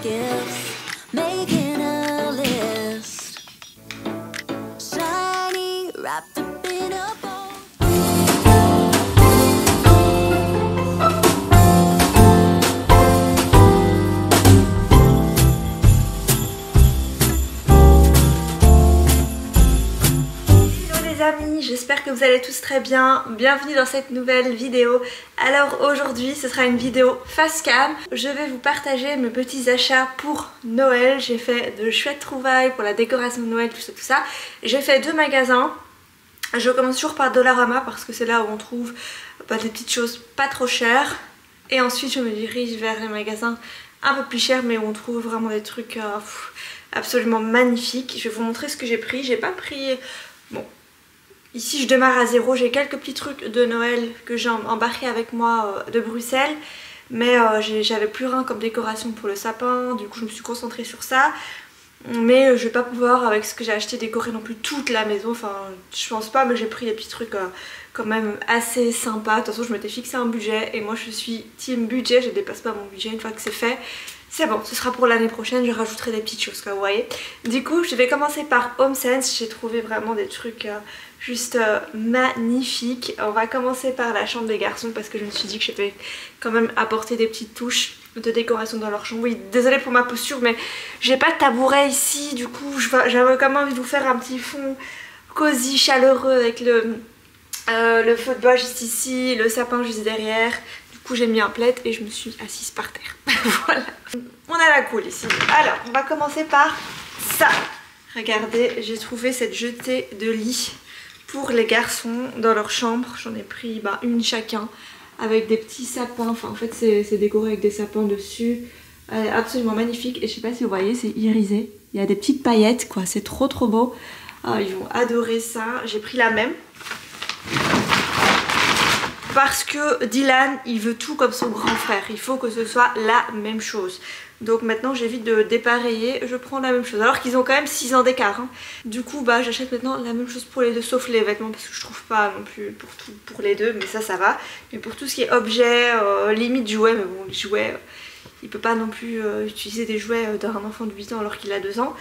gifts, making a list, shiny, wrapped up in a bow. Amis, j'espère que vous allez tous très bien. Bienvenue dans cette nouvelle vidéo. Alors aujourd'hui ce sera une vidéo face cam. Je vais vous partager mes petits achats pour Noël. J'ai fait de chouettes trouvailles pour la décoration de Noël, tout ça. J'ai fait 2 magasins. Je commence toujours par Dollarama parce que c'est là où on trouve des petites choses pas trop chères. Et ensuite je me dirige vers les magasins un peu plus chers mais où on trouve vraiment des trucs absolument magnifiques. Je vais vous montrer ce que j'ai pris. J'ai pas pris... Bon... Ici je démarre à zéro, j'ai quelques petits trucs de Noël que j'ai embarqué avec moi de Bruxelles. Mais j'avais plus rien comme décoration pour le sapin, du coup je me suis concentrée sur ça. Mais je vais pas pouvoir avec ce que j'ai acheté décorer non plus toute la maison, enfin je pense pas, mais j'ai pris des petits trucs quand même assez sympas. De toute façon je m'étais fixé un budget et moi je suis team budget, je dépasse pas mon budget une fois que c'est fait. C'est bon, ce sera pour l'année prochaine, je rajouterai des petites choses, vous voyez. Du coup, je vais commencer par HomeSense. J'ai trouvé vraiment des trucs juste magnifiques. On va commencer par la chambre des garçons parce que je me suis dit que je vais quand même apporter des petites touches de décoration dans leur chambre. Oui, désolée pour ma posture, mais j'ai pas de tabouret ici. Du coup, j'avais quand même envie de vous faire un petit fond cosy, chaleureux avec le feu de bois juste ici, le sapin juste derrière. Du coup j'ai mis un plaid et je me suis assise par terre. Voilà. On a la cool ici. Alors on va commencer par ça. Regardez, j'ai trouvé cette jetée de lit pour les garçons dans leur chambre. J'en ai pris une chacun avec des petits sapins. Enfin en fait c'est décoré avec des sapins dessus. Elle est absolument magnifique et je sais pas si vous voyez, c'est irisé. Il y a des petites paillettes quoi, c'est trop beau. Ils vont adorer ça. J'ai pris la même. Parce que Dylan il veut tout comme son grand frère, il faut que ce soit la même chose. Donc maintenant j'évite de dépareiller, je prends la même chose. Alors qu'ils ont quand même 6 ans d'écart. Hein. Du coup j'achète maintenant la même chose pour les deux sauf les vêtements parce que je trouve pas non plus pour les deux, mais ça va. Mais pour tout ce qui est objet, limite jouets, mais bon les jouets, il peut pas non plus utiliser des jouets d'un enfant de 8 ans alors qu'il a 2 ans.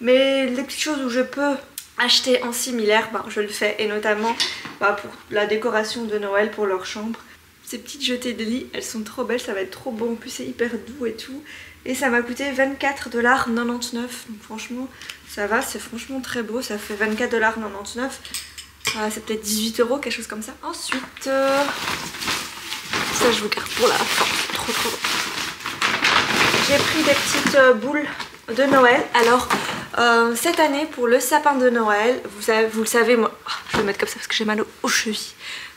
Mais les petites choses où je peux acheter en similaire, je le fais, et notamment pour la décoration de Noël pour leur chambre. Ces petites jetées de lit, elles sont trop belles, ça va être trop beau, en plus c'est hyper doux et tout. Et ça m'a coûté 24,99 $, donc franchement ça va, c'est franchement très beau, ça fait 24,99 $. C'est peut-être 18 €, quelque chose comme ça. Ensuite, ça je vous garde pour la fin, trop beau. J'ai pris des petites boules de Noël. Alors cette année pour le sapin de Noël, vous le savez, moi je vais le mettre comme ça parce que j'ai mal aux chevilles.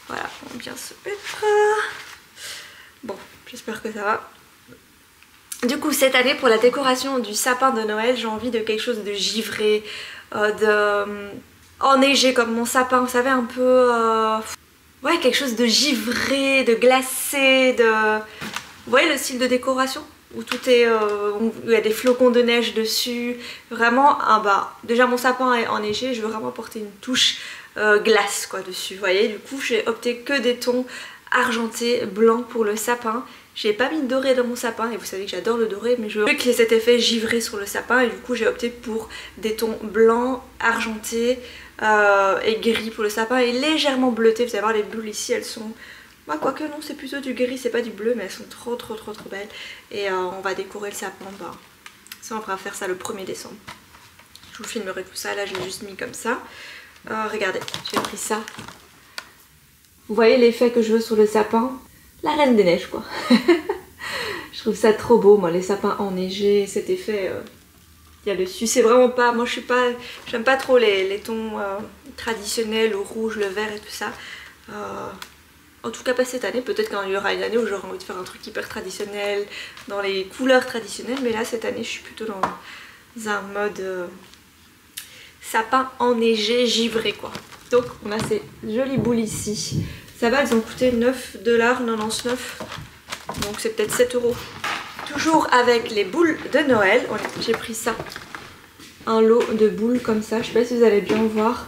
Voilà, on va bien se mettre. Bon, j'espère que ça va. Du coup cette année pour la décoration du sapin de Noël, j'ai envie de quelque chose de givré, enneigé comme mon sapin, vous savez, un peu ouais, quelque chose de givré, de glacé, vous voyez le style de décoration où tout est, où il y a des flocons de neige dessus. Vraiment, déjà mon sapin est enneigé, je veux vraiment porter une touche glace quoi dessus, vous voyez. Du coup j'ai opté que des tons argentés, blancs pour le sapin. J'ai pas mis de doré dans mon sapin et vous savez que j'adore le doré, mais je veux qu'il y ait cet effet givré sur le sapin et du coup j'ai opté pour des tons blancs, argentés et gris pour le sapin et légèrement bleutés. Vous allez voir les bulles ici, elles sont... quoique non, c'est plutôt du gris, c'est pas du bleu, mais elles sont trop belles. Et on va décorer le sapin, ça on va faire ça le 1er décembre. Je vous filmerai tout ça, là je l'ai juste mis comme ça. Regardez, j'ai pris ça. Vous voyez l'effet que je veux sur le sapin? La reine des neiges quoi. Je trouve ça trop beau, moi les sapins enneigés, cet effet il y a dessus. C'est vraiment pas, moi j'aime pas trop les tons traditionnels, le rouge, le vert et tout ça. En tout cas pas cette année, peut-être qu'il y aura une année où j'aurai envie de faire un truc hyper traditionnel, dans les couleurs traditionnelles, mais là cette année je suis plutôt dans un mode sapin enneigé, givré quoi. Donc on a ces jolies boules ici, ça va, elles ont coûté 9,99 $, donc c'est peut-être 7 €. Toujours avec les boules de Noël, j'ai pris ça, un lot de boules comme ça, je sais pas si vous allez bien voir.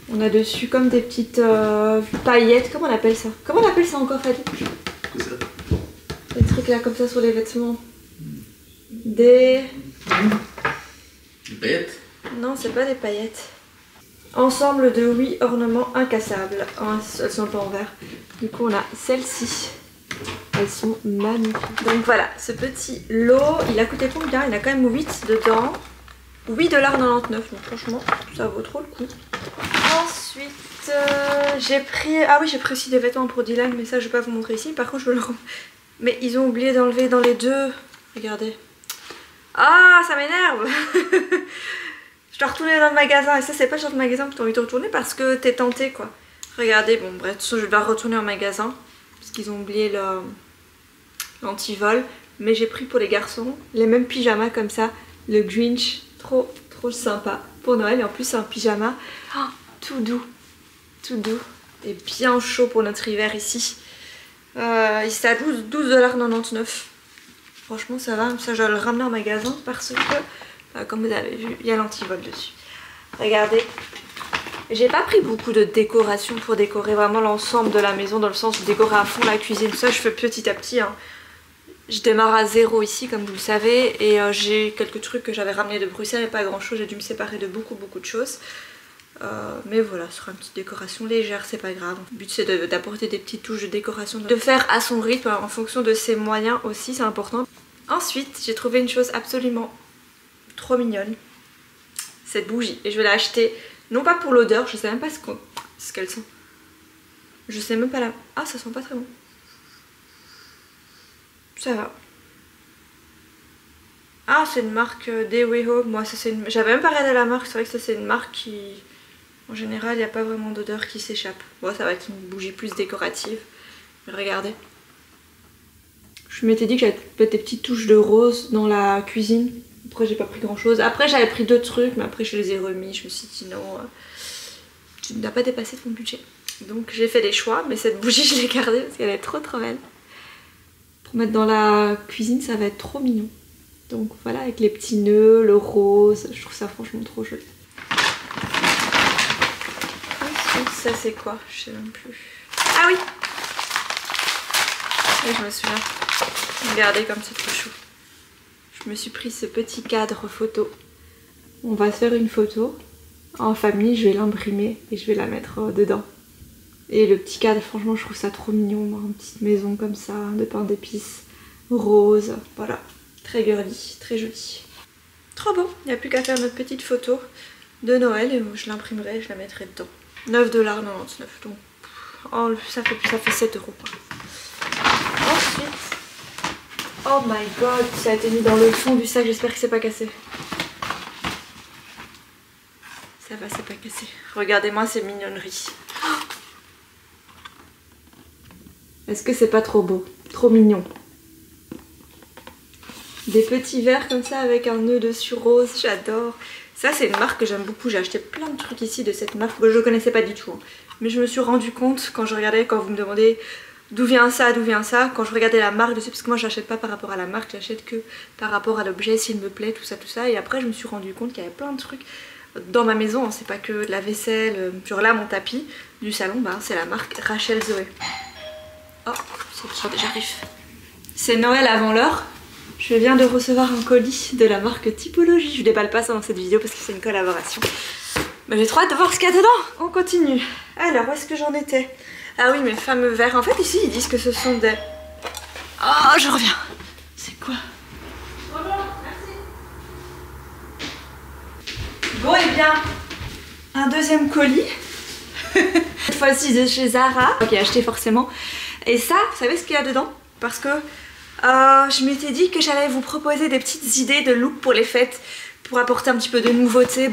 On a dessus comme des petites paillettes, comment on appelle ça? Comment on appelle ça encore, Fadi? Des trucs là comme ça sur les vêtements. des... Des paillettes? Non, c'est pas des paillettes. Ensemble de 8 ornements incassables. Oh, elles sont pas en verre. Du coup, on a celles-ci. Elles sont magnifiques. Donc voilà, ce petit lot, il a coûté combien? Il a quand même 8 dedans. 8,99$. Donc franchement, ça vaut trop le coup. Ensuite, j'ai pris... Ah oui, j'ai pris aussi des vêtements pour Dylan, mais ça, je vais pas vous montrer ici. Par contre, je veux le... Mais ils ont oublié d'enlever dans les deux. Regardez. Ah, ça m'énerve. Je dois retourner dans le magasin. Et ça, c'est pas le genre de magasin que tu as envie de retourner parce que t'es tenté, quoi. Regardez, bon, bref, je dois retourner au magasin. Parce qu'ils ont oublié l'antivol. Mais j'ai pris pour les garçons les mêmes pyjamas comme ça. Le Grinch. Trop, trop sympa pour Noël. Et en plus, c'est un pyjama tout doux. Tout doux. Et bien chaud pour notre hiver ici. Il est à 12,99$. Franchement, ça va. Ça, je dois le ramener en magasin parce que, comme vous avez vu, il y a l'antivol dessus. Regardez. J'ai pas pris beaucoup de décoration pour décorer vraiment l'ensemble de la maison, dans le sens de décorer à fond la cuisine. Ça, je fais petit à petit. Hein. Je démarre à zéro ici, comme vous le savez. Et j'ai quelques trucs que j'avais ramenés de Bruxelles, mais pas grand chose. J'ai dû me séparer de beaucoup de choses. Mais voilà, ce sera une petite décoration légère, c'est pas grave. Le but, c'est d'apporter des petites touches de décoration, de faire à son rythme, en fonction de ses moyens aussi, c'est important. Ensuite, j'ai trouvé une chose absolument trop mignonne. Cette bougie. Et je vais l'acheter, non pas pour l'odeur, je sais même pas ce qu'elles sont. Je sais même pas la... Ah, ça sent pas très bon. Ça va. Ah, c'est une marque Deweho. Moi, ça c'est une... J'avais même pas regardé la marque, c'est vrai que ça c'est une marque qui... En général, il n'y a pas vraiment d'odeur qui s'échappe. Bon, ça va être une bougie plus décorative. Mais regardez. Je m'étais dit que j'allais mettre des petites touches de rose dans la cuisine. Après, j'ai pas pris grand chose. Après, j'avais pris d'autres trucs, mais après, je les ai remis. Je me suis dit non, tu n'as pas dépassé ton budget. Donc, j'ai fait des choix, mais cette bougie, je l'ai gardée parce qu'elle est trop belle. Pour mettre dans la cuisine, ça va être trop mignon. Donc voilà, avec les petits nœuds, le rose, je trouve ça franchement trop joli. Ensuite, ça c'est quoi? Je sais même plus. Ah oui! Oui, je me souviens. Regardez comme c'est trop chou. Je me suis pris ce petit cadre photo. On va se faire une photo en famille, je vais l'imprimer et je vais la mettre dedans. Et le petit cadre, franchement, je trouve ça trop mignon. Une petite maison comme ça, de pain d'épices, rose, voilà. Très girly, très joli. Trop beau, il n'y a plus qu'à faire notre petite photo de Noël et je l'imprimerai et je la mettrai dedans. 9,99$, donc oh, ça fait 7 €. Ensuite, oh my god, ça a été mis dans le fond du sac, j'espère que c'est pas cassé. Ça va, c'est pas cassé. Regardez-moi ces mignonneries. Est-ce que c'est pas trop beau? Trop mignon. Des petits verres comme ça avec un nœud dessus rose, j'adore. Ça c'est une marque que j'aime beaucoup, j'ai acheté plein de trucs ici de cette marque que je connaissais pas du tout. Hein. Mais je me suis rendu compte quand je regardais, quand vous me demandez d'où vient ça, quand je regardais la marque dessus, parce que moi j'achète pas par rapport à la marque, j'achète que par rapport à l'objet, s'il me plaît, tout ça. Et après je me suis rendu compte qu'il y avait plein de trucs dans ma maison, hein. C'est pas que de la vaisselle, genre là mon tapis du salon, bah, c'est la marque Rachel Zoé. Oh, j'arrive. C'est Noël avant l'heure. Je viens de recevoir un colis de la marque Typologie. Je déballe pas ça dans cette vidéo parce que c'est une collaboration. Mais j'ai trop hâte de voir ce qu'il y a dedans. On continue. Alors, où est-ce que j'en étais? Ah oui, mes fameux verres. En fait, ici, ils disent que ce sont des... Oh, je reviens. C'est quoi? Bonjour, merci. Bon, et bien, un deuxième colis. Cette fois-ci de chez Zara. Ok, acheté forcément. Et ça, vous savez ce qu'il y a dedans? Parce que je m'étais dit que j'allais vous proposer des petites idées de look pour les fêtes, pour apporter un petit peu de nouveauté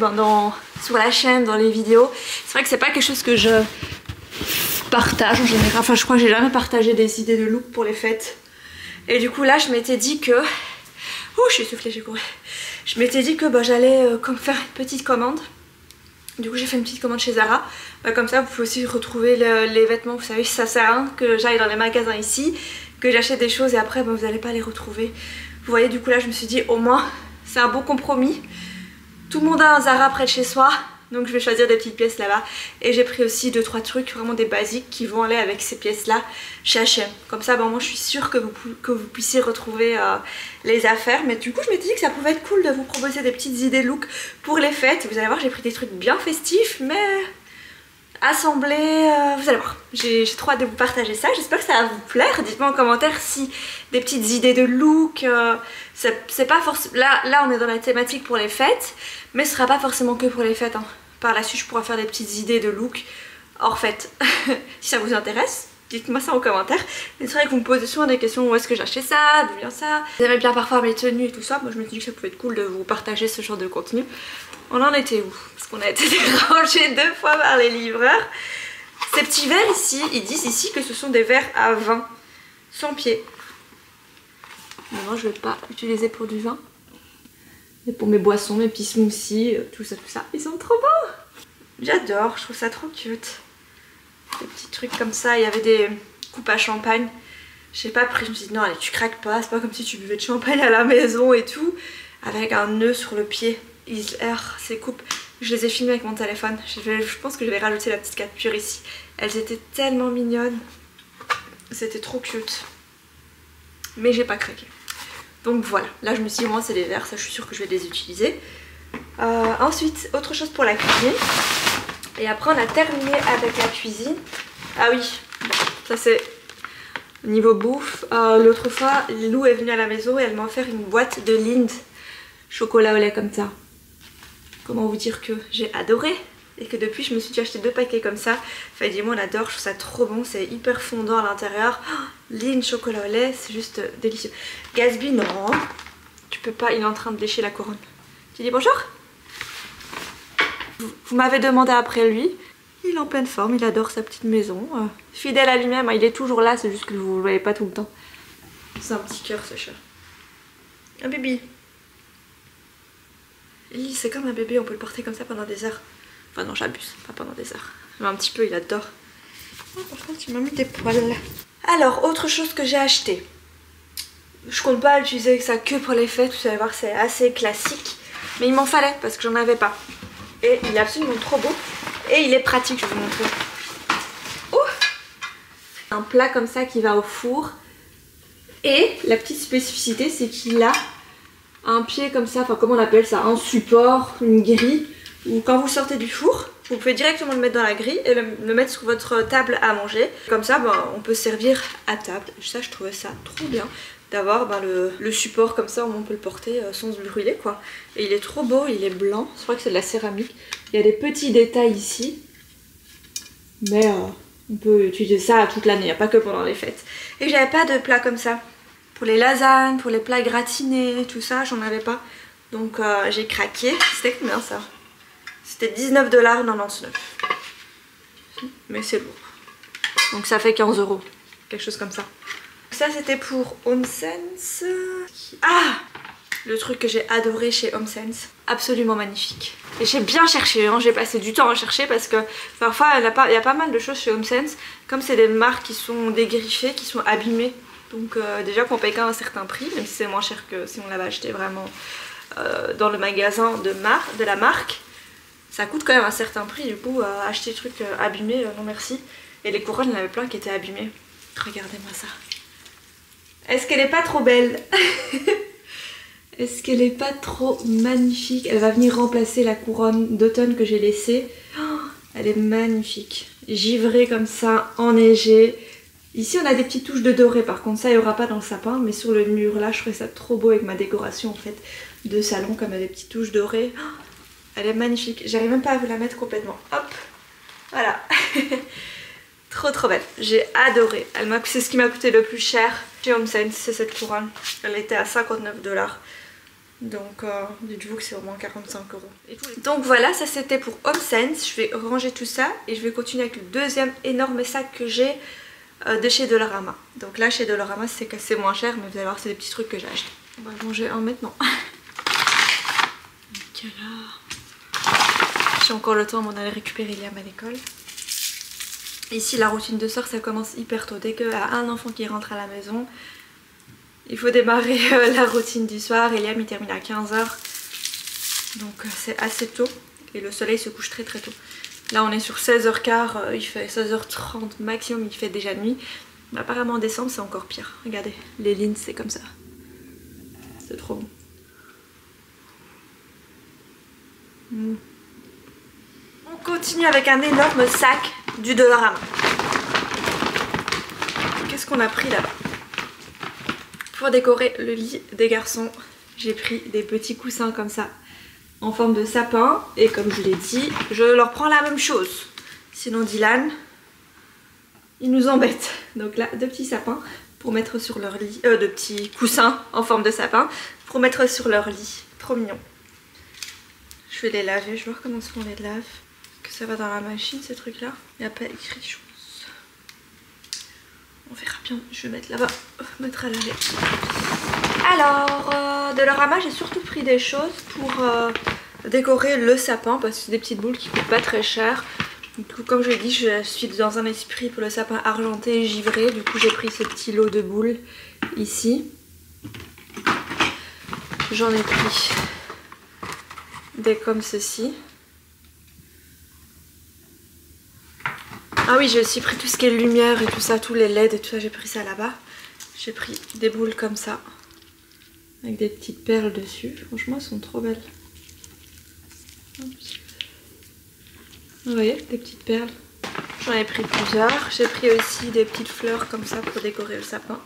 sur la chaîne, dans les vidéos. C'est vrai que c'est pas quelque chose que je partage en général, enfin je crois que j'ai jamais partagé des idées de look pour les fêtes. Et du coup là je m'étais dit que... Ouh, je suis essoufflée, j'ai couru. Je m'étais dit que j'allais faire une petite commande. Du coup j'ai fait une petite commande chez Zara. Comme ça vous pouvez aussi retrouver les vêtements, vous savez ça sert à rien que j'aille dans les magasins ici, que j'achète des choses et après vous n'allez pas les retrouver. Vous voyez, du coup là je me suis dit au moins c'est un bon compromis. Tout le monde a un Zara près de chez soi, Donc je vais choisir des petites pièces là-bas. Et j'ai pris aussi 2-3 trucs, vraiment des basiques qui vont aller avec ces pièces-là chez H&M. Comme ça, moi je suis sûre que vous puissiez retrouver les affaires. Mais du coup, je m'étais dit que ça pouvait être cool de vous proposer des petites idées de look pour les fêtes. Vous allez voir, j'ai pris des trucs bien festifs, mais assemblés. Vous allez voir, j'ai trop hâte de vous partager ça. J'espère que ça va vous plaire. Dites-moi en commentaire si des petites idées de look. C'est pas forcément. Là, on est dans la thématique pour les fêtes, mais ce sera pas forcément que pour les fêtes. Hein. Par la suite, je pourrai faire des petites idées de look hors fête. Si ça vous intéresse, dites-moi ça en commentaire. Et c'est vrai que vous me posez souvent des questions, où est-ce que j'ai acheté ça, d'où vient ça. Vous aimez bien parfois mes tenues et tout ça. Moi, je me suis dit que ça pouvait être cool de vous partager ce genre de contenu. On en était où? Parce qu'on a été dérangé 2 fois par les livreurs. Ces petits verres ici, ils disent ici que ce sont des verres à vin, sans pied. Non, je vais pas utiliser pour du vin. Mais pour mes boissons, mes petits smoothies, tout ça. Ils sont trop beaux. J'adore, je trouve ça trop cute. Des petits trucs comme ça, il y avait des coupes à champagne. J'ai pas pris, je me suis dit non allez tu craques pas, c'est pas comme si tu buvais de champagne à la maison et tout. Avec un nœud sur le pied. Ces coupes, je les ai filmées avec mon téléphone. Je pense que je vais rajouter la petite capture ici. Elles étaient tellement mignonnes. C'était trop cute. Mais j'ai pas craqué. Donc voilà, là je me suis dit moi c'est des verres, ça je suis sûre que je vais les utiliser. Ensuite, autre chose pour la cuisine. Et après on a terminé avec la cuisine. Ah oui, ça c'est niveau bouffe. L'autre fois, Lou est venue à la maison et elle m'a offert une boîte de Lindt chocolat au lait comme ça. Comment vous dire que j'ai adoré. Et que depuis je me suis dit acheter 2 paquets comme ça. Enfin dis-moi on adore, je trouve ça trop bon, c'est hyper fondant à l'intérieur. Oh, Lindt chocolat au lait, c'est juste délicieux. Gatsby non, tu peux pas, il est en train de lécher la couronne. Tu dis bonjour? Vous m'avez demandé après lui. Il est en pleine forme, il adore sa petite maison. Fidèle à lui-même, il est toujours là, c'est juste que vous le voyez pas tout le temps. C'est un petit cœur ce chat. Un bébé. C'est comme un bébé, on peut le porter comme ça pendant des heures. Enfin non j'abuse, pas pendant des heures. Mais un petit peu il adore. Oh, par contre tu m'as mis tes poils. Alors autre chose que j'ai acheté. Je compte pas utiliser ça que pour les fêtes, vous allez voir c'est assez classique. Mais il m'en fallait parce que j'en avais pas. Et il est absolument trop beau. Et il est pratique, je vais vous montrer. Un plat comme ça qui va au four. Et la petite spécificité c'est qu'il a un pied comme ça, enfin comment on appelle ça, un support, une grille. Ou quand vous sortez du four, vous pouvez directement le mettre dans la grille et le mettre sur votre table à manger. Comme ça, on peut servir à table. Ça, je trouvais ça trop bien d'avoir le support comme ça, où on peut le porter sans se brûler quoi. Et il est trop beau, il est blanc. Je crois que c'est de la céramique. Il y a des petits détails ici. Mais on peut utiliser ça toute l'année, il n'y a pas que pendant les fêtes. Et j'avais pas de plat comme ça. Pour les lasagnes, pour les plats gratinés, tout ça, j'en avais pas. Donc j'ai craqué. C'était combien ça? C'était 19,99 $. Mais c'est lourd. Donc ça fait 15 €. Quelque chose comme ça. Ça c'était pour HomeSense. Ah! Le truc que j'ai adoré chez HomeSense. Absolument magnifique. Et j'ai bien cherché, hein. J'ai passé du temps à chercher parce que parfois il y a pas mal de choses chez HomeSense. Comme c'est des marques qui sont dégriffées, qui sont abîmées. Donc déjà qu'on paye quand même un certain prix, même si c'est moins cher que si on l'avait acheté vraiment dans le magasin de la marque. Ça coûte quand même un certain prix, du coup acheter des trucs abîmés, non merci. Et les couronnes, il y en avait plein qui étaient abîmées. Regardez-moi ça. Est-ce qu'elle est pas trop belle? Est-ce qu'elle est pas trop magnifique? Elle va venir remplacer la couronne d'automne que j'ai laissée. Oh, elle est magnifique. Givrée comme ça, enneigée. Ici on a des petites touches de doré, par contre ça il n'y aura pas dans le sapin, mais sur le mur là je trouvais ça trop beau avec ma décoration en fait de salon, comme avec des petites touches dorées. Oh, elle est magnifique, j'arrive même pas à vous la mettre complètement. Hop, voilà. Trop belle, j'ai adoré. C'est ce qui m'a coûté le plus cher chez HomeSense, c'est cette couronne. Elle était à 59 $. Donc dites-vous que c'est au moins 45 €. Donc voilà, ça c'était pour HomeSense. Je vais ranger tout ça et je vais continuer avec le deuxième énorme sac que j'ai de chez Dollarama. Donc là chez Dollarama c'est moins cher, mais vous allez voir c'est des petits trucs que j'ai achetés. On va manger un maintenant. J'ai encore le temps avant d'aller récupérer Liam à l'école. Ici la routine de soir ça commence hyper tôt. Dès qu'il y a un enfant qui rentre à la maison, il faut démarrer la routine du soir. Et Liam il termine à 15 h. Donc c'est assez tôt. et le soleil se couche très très tôt. Là on est sur 16h15, il fait 16h30 maximum, il fait déjà nuit. Mais apparemment en décembre c'est encore pire. Regardez, les lignes c'est comme ça. C'est trop bon. On continue avec un énorme sac du Dollarama. Qu'est-ce qu'on a pris là-bas? Pour décorer le lit des garçons, j'ai pris des petits coussins comme ça en forme de sapin. Et comme je l'ai dit, je leur prends la même chose. Sinon Dylan, il nous embête. Donc là, deux petits sapins pour mettre sur leur lit. De petits coussins en forme de sapin pour mettre sur leur lit. Trop mignon. Je vais les laver, je vais voir comment on les lave. Est-ce que ça va dans la machine ces trucs là? Il n'y a pas écrit chose. On verra bien, je vais mettre là-bas, mettre à laver. Alors, de Dollarama, j'ai surtout pris des choses pour décorer le sapin parce que c'est des petites boules qui coûtent pas très cher. Du coup, comme je l'ai dit, je suis dans un esprit pour le sapin argenté et givré. Du coup, j'ai pris ce petit lot de boules ici. J'en ai pris des comme ceci. Ah oui, j'ai aussi pris tout ce qui est lumière et tout ça, tous les LED et tout ça, j'ai pris ça là-bas. J'ai pris des boules comme ça, avec des petites perles dessus. Franchement, elles sont trop belles. Vous voyez, des petites perles. J'en ai pris plusieurs. J'ai pris aussi des petites fleurs comme ça pour décorer le sapin.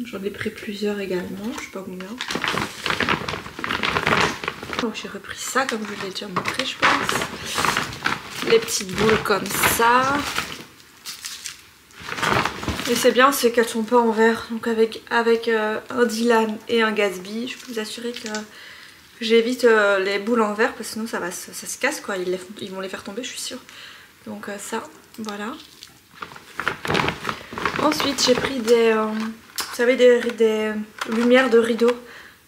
J'en ai pris plusieurs également, je sais pas combien. Donc j'ai repris ça comme je vous l'ai déjà montré, je pense. Les petites boules comme ça. Et c'est bien, c'est qu'elles sont pas en verre. Donc avec un Dylan et un Gatsby, je peux vous assurer que j'évite les boules en verre parce que sinon ça se casse quoi. Ils vont les faire tomber, je suis sûre. Donc ça, voilà. Ensuite j'ai pris des, vous savez, des lumières de rideau.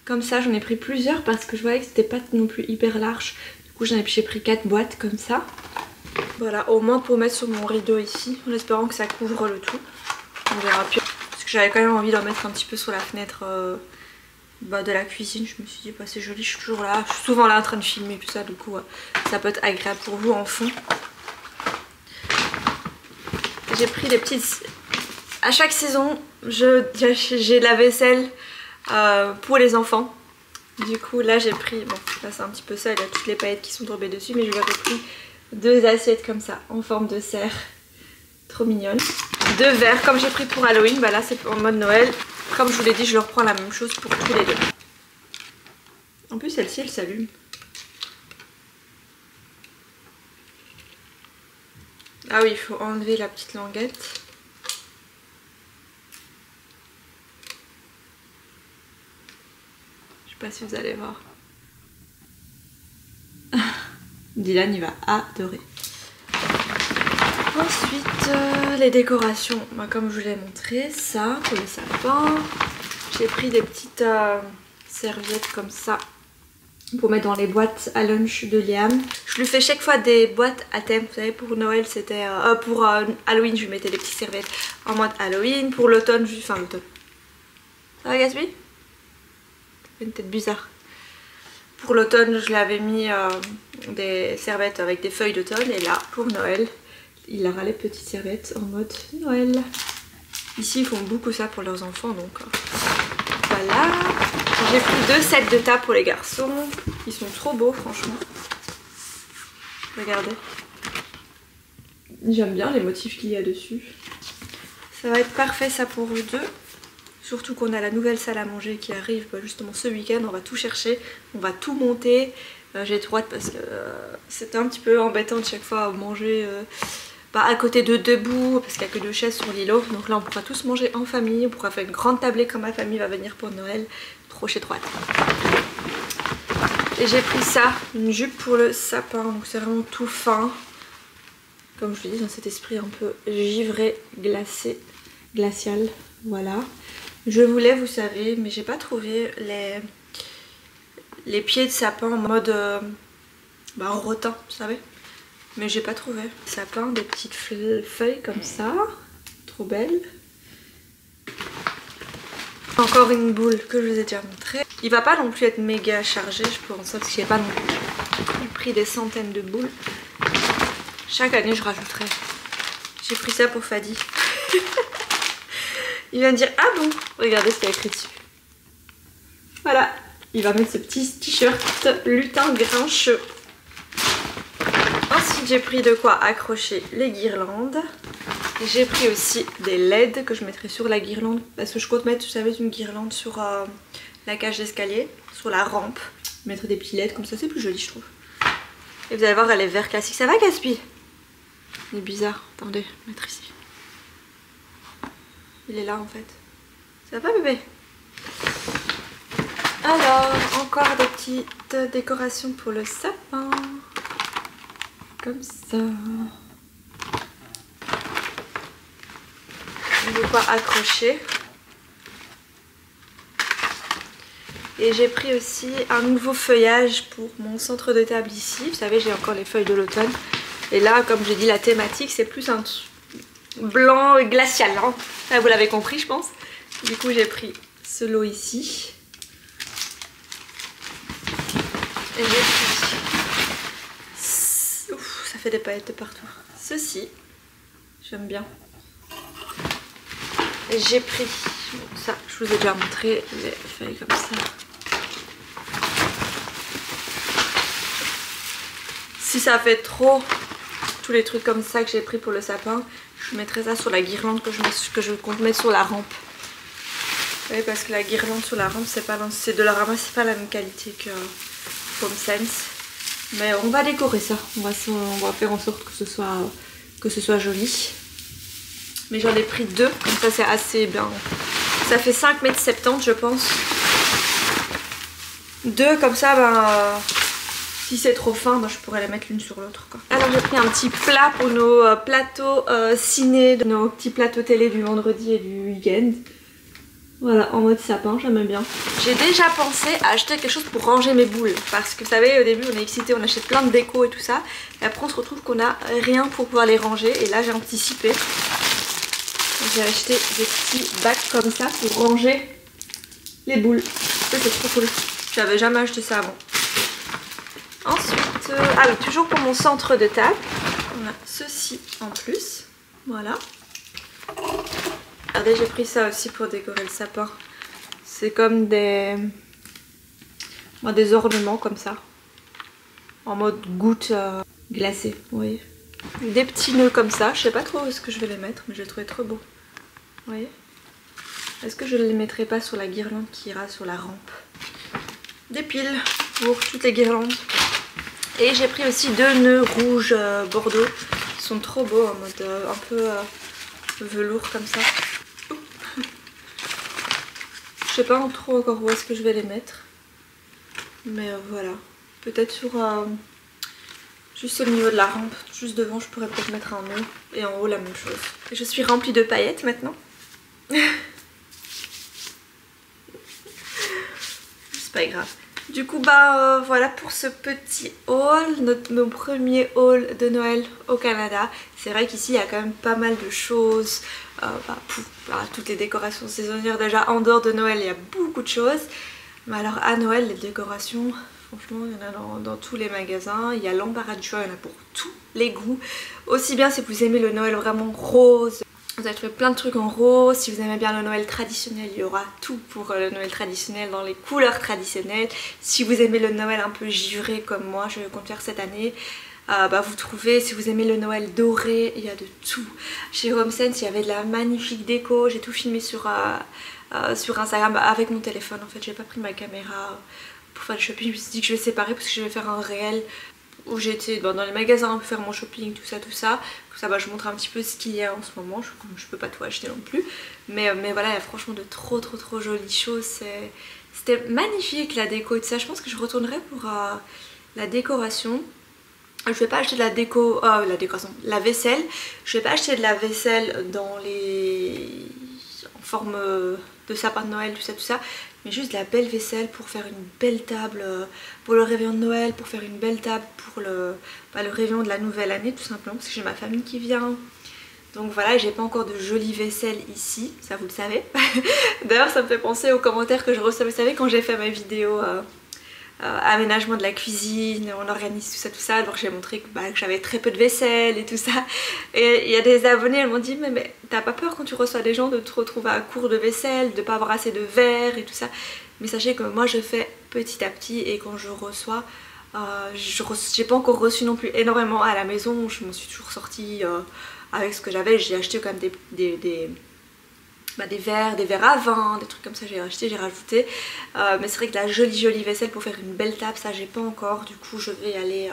Comme ça, j'en ai pris plusieurs parce que je voyais que c'était pas non plus hyper large. Du coup j'ai pris 4 boîtes comme ça. Voilà, au moins pour mettre sur mon rideau ici, en espérant que ça couvre le tout. On verra plus. Parce que j'avais quand même envie d'en mettre un petit peu sur la fenêtre de la cuisine. Je me suis dit, bah, c'est joli, je suis toujours là. Je suis souvent là en train de filmer tout ça, du coup ça peut être agréable pour vous en fond. J'ai pris des petites... À chaque saison, j'ai de la vaisselle pour les enfants. Du coup là j'ai pris, bon là c'est un petit peu ça, il y a toutes les paillettes qui sont tombées dessus, mais je lui ai pris 2 assiettes comme ça en forme de cerf, trop mignonne. 2 verres comme j'ai pris pour Halloween, bah là c'est en mode Noël. Comme je vous l'ai dit, je leur prends la même chose pour tous les 2. En plus celle-ci elle s'allume. Ah oui, il faut enlever la petite languette. Je sais pas si vous allez voir. Dylan il va adorer. Ensuite les décorations, bah, comme je vous l'ai montré, ça pour le sapin. J'ai pris des petites serviettes comme ça pour mettre dans les boîtes à lunch de Liam. Je lui fais chaque fois des boîtes à thème. Vous savez, pour Noël c'était... pour Halloween je lui mettais des petites serviettes en mode Halloween. Pour l'automne, enfin l'automne. Ça va Gatsby? Une tête bizarre. Pour l'automne je lui avais mis des serviettes avec des feuilles d'automne. Et là pour Noël il aura les petites serviettes en mode Noël. Ici ils font beaucoup ça pour leurs enfants, donc voilà. J'ai pris 2 sets de tas pour les garçons. Ils sont trop beaux franchement. Regardez. J'aime bien les motifs qu'il y a dessus. Ça va être parfait ça pour eux deux. Surtout qu'on a la nouvelle salle à manger qui arrive justement ce week-end. On va tout chercher, on va tout monter. J'ai trop hâte parce que c'était un petit peu embêtant de chaque fois à manger à côté de debout parce qu'il n'y a que 2 chaises sur l'îlot. Donc là on pourra tous manger en famille. On pourra faire une grande tablée quand ma famille va venir pour Noël. J'ai trop hâte. Et j'ai pris ça, une jupe pour le sapin. Donc c'est vraiment tout fin. Comme je vous dis, dans cet esprit un peu givré, glacé, glacial. Voilà. Je voulais, vous savez, mais j'ai pas trouvé les pieds de sapin en mode rotin, vous savez. Mais j'ai pas trouvé. Sapin, des petites feuilles comme ça. Trop belles. Encore une boule que je vous ai déjà montrée. Il va pas non plus être méga chargé, je pense, parce qu'il n'y a pas non plus J'ai pris des centaines de boules. Chaque année je rajouterai. J'ai pris ça pour Fadi. Il vient de dire ah bon, regardez ce qu'il y a écrit dessus. Voilà, il va mettre ce petit t-shirt lutin grincheux. Ensuite j'ai pris de quoi accrocher les guirlandes. J'ai pris aussi des LED que je mettrai sur la guirlande parce que je compte mettre, vous savez, une guirlande sur la cage d'escalier, sur la rampe. Mettre des petits LED comme ça, c'est plus joli je trouve. Et vous allez voir, elle est vert classique. Ça va Gaspi? Il est bizarre, attendez, mettre ici. Il est là en fait. Ça va bébé? Alors, encore des petites décorations pour le sapin. Comme ça. De quoi accrocher. Et j'ai pris aussi un nouveau feuillage pour mon centre de table ici. Vous savez, j'ai encore les feuilles de l'automne. Et là, comme j'ai dit, la thématique, c'est plus un blanc glacial. Hein. Là, vous l'avez compris, je pense. Du coup, j'ai pris ce lot ici. Et j'ai pris... Ouf, ça fait des paillettes de partout. Ceci, j'aime bien. Et j'ai pris... Ça, je vous ai déjà montré les feuilles comme ça. Si ça fait trop, tous les trucs comme ça que j'ai pris pour le sapin, je mettrai ça sur la guirlande que je compte mettre sur la rampe. Oui, parce que la guirlande sur la rampe, c'est de la ramasse, c'est pas la même qualité que Home Sense. Mais on va décorer ça. On va faire en sorte que ce soit joli. Mais j'en ai pris 2, comme ça c'est assez bien. Ça fait 5,70 m je pense. 2 comme ça, ben, si c'est trop fin, ben, je pourrais les mettre l'une sur l'autre. Alors j'ai pris un petit plat pour nos plateaux ciné, nos petits plateaux télé du vendredi et du week-end. Voilà, en mode sapin, j'aime bien. J'ai déjà pensé à acheter quelque chose pour ranger mes boules. Parce que vous savez, au début on est excité, on achète plein de déco et tout ça. Et après on se retrouve qu'on a rien pour pouvoir les ranger. Et là j'ai anticipé. J'ai acheté des petits bacs comme ça pour ranger les boules. Ça c'est trop cool. J'avais jamais acheté ça avant. Ensuite, ah oui, toujours pour mon centre de table, on a ceci en plus. Voilà. Regardez, j'ai pris ça aussi pour décorer le sapin. C'est comme des ornements comme ça. En mode goutte glacée, vous voyez. Des petits nœuds comme ça. Je sais pas trop où est-ce que je vais les mettre, mais je les trouvais trop beaux. Vous voyez. Est-ce que je ne les mettrai pas sur la guirlande qui ira sur la rampe? Des piles pour toutes les guirlandes. Et j'ai pris aussi 2 nœuds rouges bordeaux. Ils sont trop beaux en mode un peu velours comme ça. Je sais pas trop encore où est-ce que je vais les mettre. Mais voilà. Peut-être sur... juste au niveau de la rampe. Juste devant, je pourrais peut-être mettre un nœud. Et en haut, la même chose. Et je suis remplie de paillettes maintenant. C'est pas grave. Du coup bah voilà pour ce petit haul, nos premiers hauls de Noël au Canada. C'est vrai qu'ici il y a quand même pas mal de choses, toutes les décorations saisonnières déjà en dehors de Noël il y a beaucoup de choses. Mais alors à Noël les décorations, franchement il y en a dans tous les magasins, il y a l'embarras du choix, il y en a pour tous les goûts. Aussi bien si vous aimez le Noël vraiment rose. Vous allez trouver plein de trucs en rose. Si vous aimez bien le Noël traditionnel, il y aura tout pour le Noël traditionnel dans les couleurs traditionnelles. Si vous aimez le Noël un peu givré comme moi, je compte faire cette année, vous trouvez. Si vous aimez le Noël doré, il y a de tout. Chez Home Sense, il y avait de la magnifique déco. J'ai tout filmé sur Instagram avec mon téléphone. En fait, j'ai pas pris ma caméra pour faire le shopping. Je me suis dit que je vais séparer parce que je vais faire un réel où j'étais dans les magasins pour faire mon shopping, tout ça. Comme ça, je montre un petit peu ce qu'il y a en ce moment. Je peux pas tout acheter non plus. Mais voilà, il y a franchement de trop jolies choses. C'était magnifique la déco et tout ça. Je pense que je retournerai pour la décoration. Je vais pas acheter de la vaisselle. Je vais pas acheter de la vaisselle en forme de sapin de Noël, tout ça. Mais juste de la belle vaisselle pour faire une belle table pour le réveillon de Noël, pour faire une belle table pour le réveillon de la nouvelle année tout simplement, parce que j'ai ma famille qui vient. Donc voilà, j'ai pas encore de jolie vaisselle ici, ça vous le savez. D'ailleurs ça me fait penser aux commentaires que je reçois, vous savez, quand j'ai fait ma vidéo aménagement de la cuisine, on organise tout ça. Donc j'ai montré que j'avais très peu de vaisselle et tout ça. Et il y a des abonnés, elles m'ont dit mais t'as pas peur quand tu reçois des gens de te retrouver à court de vaisselle, de pas avoir assez de verre et tout ça. Mais sachez que moi je fais petit à petit et quand je reçois, j'ai pas encore reçu non plus énormément à la maison. Je m'en suis toujours sortie avec ce que j'avais. J'ai acheté quand même des verres à vin, des trucs comme ça, j'ai acheté, j'ai rajouté. Mais c'est vrai que la jolie vaisselle pour faire une belle table, ça j'ai pas encore. Du coup je vais aller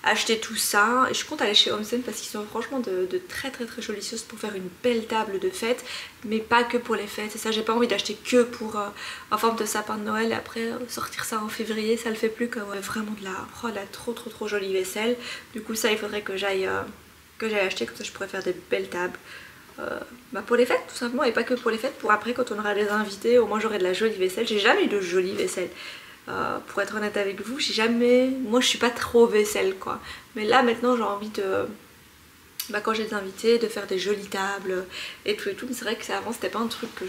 acheter tout ça. Et je compte aller chez Homesen parce qu'ils sont franchement de très jolies choses pour faire une belle table de fête. Mais pas que pour les fêtes, c'est ça, j'ai pas envie d'acheter que pour en forme de sapin de Noël. Et après sortir ça en février, ça le fait plus quoi. Ouais, vraiment de la trop jolie vaisselle. Du coup ça il faudrait que j'aille acheter, comme ça je pourrais faire des belles tables. Pour les fêtes tout simplement, et pas que pour les fêtes, pour après quand on aura des invités, au moins j'aurai de la jolie vaisselle. J'ai jamais eu de jolie vaisselle, pour être honnête avec vous, moi je suis pas trop vaisselle quoi, mais là maintenant j'ai envie de, quand j'ai des invités, de faire des jolies tables et tout, mais c'est vrai que avant c'était pas un truc que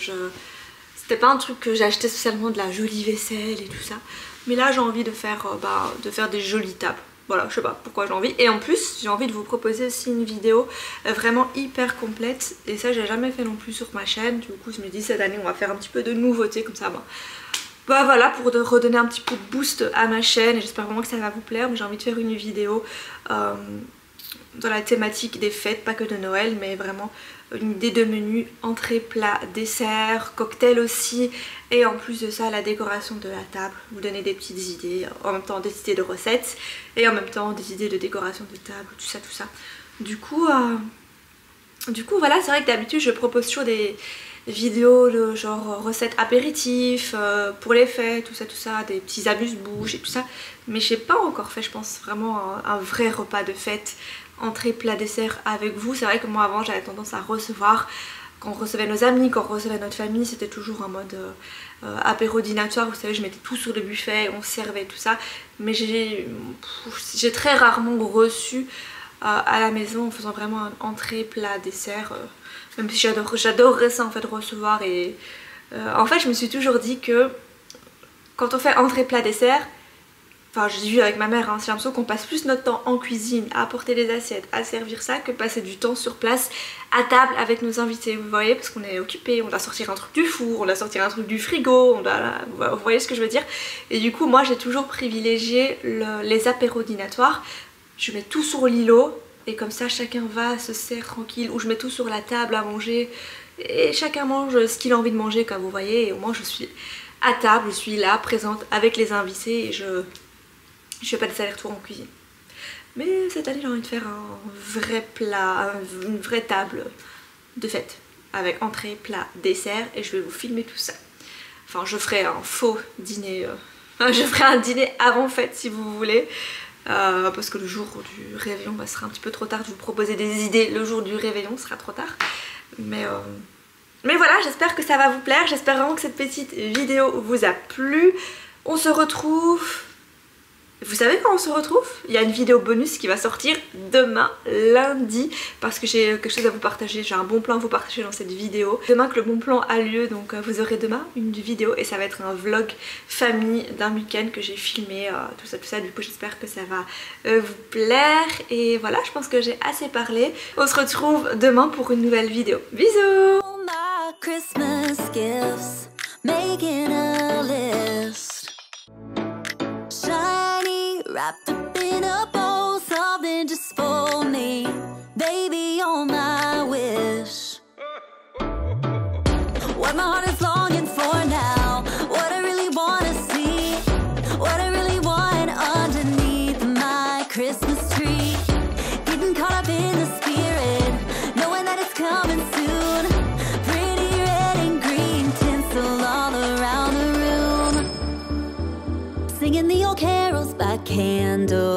j'achetais spécialement, de la jolie vaisselle et tout ça, mais là j'ai envie de faire des jolies tables. Voilà, je sais pas pourquoi j'ai envie. Et en plus, j'ai envie de vous proposer aussi une vidéo vraiment hyper complète. Et ça, j'ai jamais fait non plus sur ma chaîne. Du coup, je me dis cette année, on va faire un petit peu de nouveautés comme ça. Voilà, pour redonner un petit peu de boost à ma chaîne. Et j'espère vraiment que ça va vous plaire. Mais j'ai envie de faire une vidéo dans la thématique des fêtes, pas que de Noël, mais vraiment une idée de menu, entrée, plat, dessert, cocktail aussi, et en plus de ça la décoration de la table, vous donner des petites idées, en même temps des idées de recettes et en même temps des idées de décoration de table, tout ça. Du coup voilà, c'est vrai que d'habitude je propose toujours des vidéos de genre recettes apéritifs pour les fêtes, tout ça, des petits amuse-bouches et tout ça, mais j'ai pas encore fait, je pense, vraiment un vrai repas de fête, entrée, plat, dessert avec vous. C'est vrai que moi avant j'avais tendance à recevoir, quand on recevait nos amis, quand on recevait notre famille, c'était toujours en mode apéro dînatoire, vous savez, je mettais tout sur le buffet, on servait tout ça, mais j'ai très rarement reçu à la maison en faisant vraiment un entrée, plat, dessert, même si j'adorerais ça en fait, recevoir. Et en fait je me suis toujours dit que quand on fait entrée, plat, dessert, enfin j'ai vu avec ma mère, hein, j'ai l'impression qu'on passe plus notre temps en cuisine à apporter les assiettes, à servir ça, que passer du temps sur place à table avec nos invités, vous voyez, parce qu'on est occupé, on doit sortir un truc du four, on doit sortir un truc du frigo, vous voyez ce que je veux dire. Et du coup moi j'ai toujours privilégié les apéros dînatoires. Je mets tout sur l'îlot et comme ça chacun va, se sert tranquille, ou je mets tout sur la table à manger et chacun mange ce qu'il a envie de manger, comme vous voyez, et au moins je suis à table, je suis là, présente avec les invités et je fais pas des allers-retours en cuisine. Mais cette année j'ai envie de faire un vrai plat, une vraie table de fête avec entrée, plat, dessert, et je vais vous filmer tout ça. Enfin je ferai un faux dîner, je ferai un dîner avant fête si vous voulez, parce que le jour du réveillon ce sera un petit peu trop tard de vous proposer des idées. Le jour du réveillon ce sera trop tard, mais voilà, j'espère que ça va vous plaire, j'espère vraiment que cette petite vidéo vous a plu. On se retrouve... Vous savez quand on se retrouve? Il y a une vidéo bonus qui va sortir demain, lundi, parce que j'ai quelque chose à vous partager, j'ai un bon plan à vous partager dans cette vidéo. Demain que le bon plan a lieu, donc vous aurez demain une vidéo et ça va être un vlog famille d'un week-end que j'ai filmé, tout ça. Du coup j'espère que ça va vous plaire. Et voilà, je pense que j'ai assez parlé. On se retrouve demain pour une nouvelle vidéo. Bisous! Christmas gifts, making a list. Shiny, wrapped up in a bow, something just for me. Baby, you're my wish. What my heart is longing for now, what I really wanna see, what I really want underneath my Christmas tree. Getting caught up in the spirit, knowing that it's coming soon. Pretty red and green tinsel all around the room. Singing the old carols by candle.